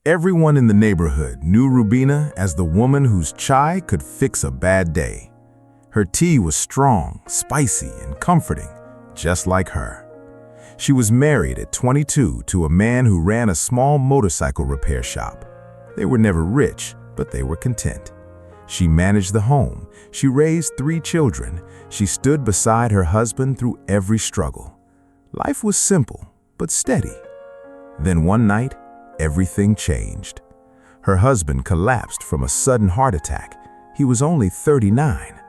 Everyone in the neighborhood knew Rubina as the woman whose chai could fix a bad day. Her tea was strong, spicy, and comforting, just like her. She was married at 22 to a man who ran a small motorcycle repair shop. They were never rich, but they were content. She managed the home. She raised 3 children. She stood beside her husband through every struggle. Life was simple, but steady. Then one night, everything changed. Her husband collapsed from a sudden heart attack. He was only 39.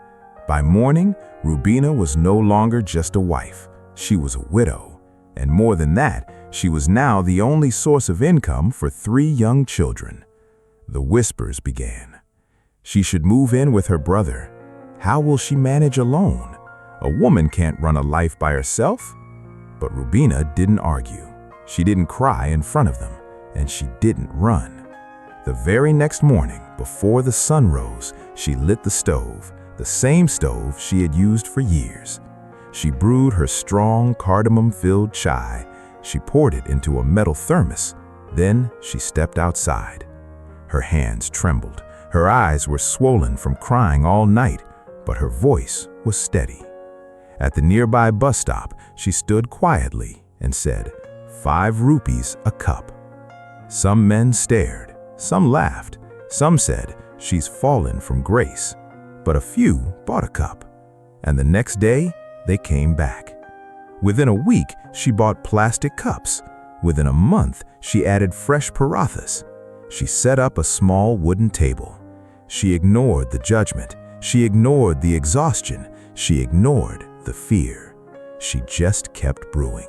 By morning, Rubina was no longer just a wife. She was a widow. And more than that, she was now the only source of income for 3 young children. The whispers began. She should move in with her brother. How will she manage alone? A woman can't run a life by herself. But Rubina didn't argue. She didn't cry in front of them, and she didn't run. The very next morning, before the sun rose, she lit the stove, the same stove she had used for years. She brewed her strong, cardamom-filled chai. She poured it into a metal thermos. Then she stepped outside. Her hands trembled. Her eyes were swollen from crying all night, but her voice was steady. At the nearby bus stop, she stood quietly and said, 5 rupees a cup. Some men stared, some laughed, some said, she's fallen from grace. But a few bought a cup, and the next day, they came back. Within a week, she bought plastic cups. Within a month, she added fresh parathas. She set up a small wooden table. She ignored the judgment. She ignored the exhaustion. She ignored the fear. She just kept brewing.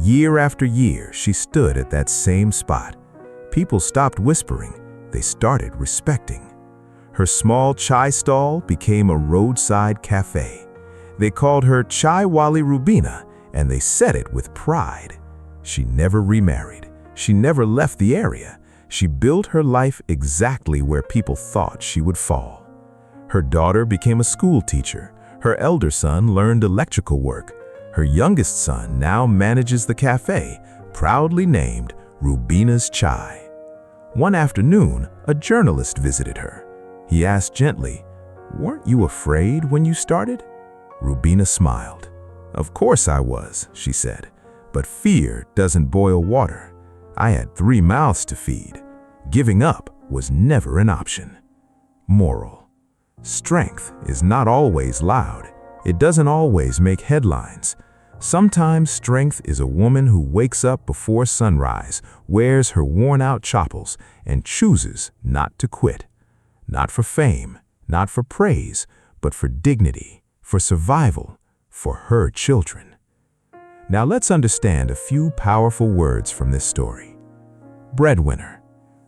Year after year, she stood at that same spot. People stopped whispering. They started respecting. Her small chai stall became a roadside cafe. They called her Chai Wali Rubina, and they said it with pride. She never remarried. She never left the area. She built her life exactly where people thought she would fall. Her daughter became a school teacher. Her elder son learned electrical work. Her youngest son now manages the cafe, proudly named Rubina's Chai. One afternoon, a journalist visited her. He asked gently, "Weren't you afraid when you started?" Rubina smiled. "Of course I was," she said, "but fear doesn't boil water. I had 3 mouths to feed. Giving up was never an option." Moral: strength is not always loud. It doesn't always make headlines. Sometimes strength is a woman who wakes up before sunrise, wears her worn-out chappals, and chooses not to quit. Not for fame, not for praise, but for dignity, for survival, for her children. Now let's understand a few powerful words from this story. Breadwinner: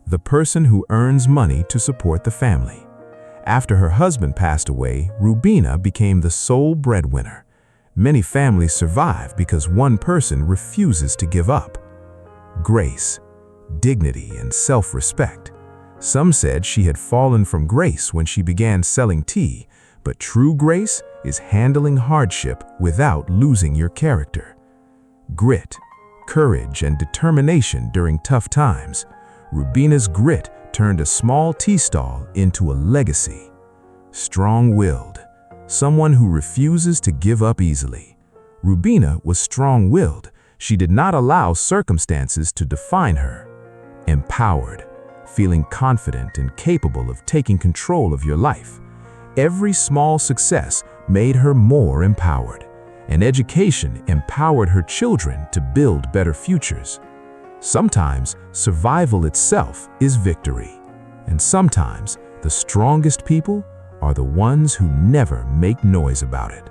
the person who earns money to support the family. After her husband passed away, Rubina became the sole breadwinner. Many families survive because one person refuses to give up. Grace: dignity and self-respect. Some said she had fallen from grace when she began selling tea, but true grace is handling hardship without losing your character. Grit: courage and determination during tough times. Rubina's grit turned a small tea stall into a legacy. Strong-willed: someone who refuses to give up easily. Rubina was strong-willed. She did not allow circumstances to define her. Empowered: feeling confident and capable of taking control of your life. Every small success made her more empowered. And education empowered her children to build better futures. Sometimes survival itself is victory. And sometimes the strongest people are the ones who never make noise about it.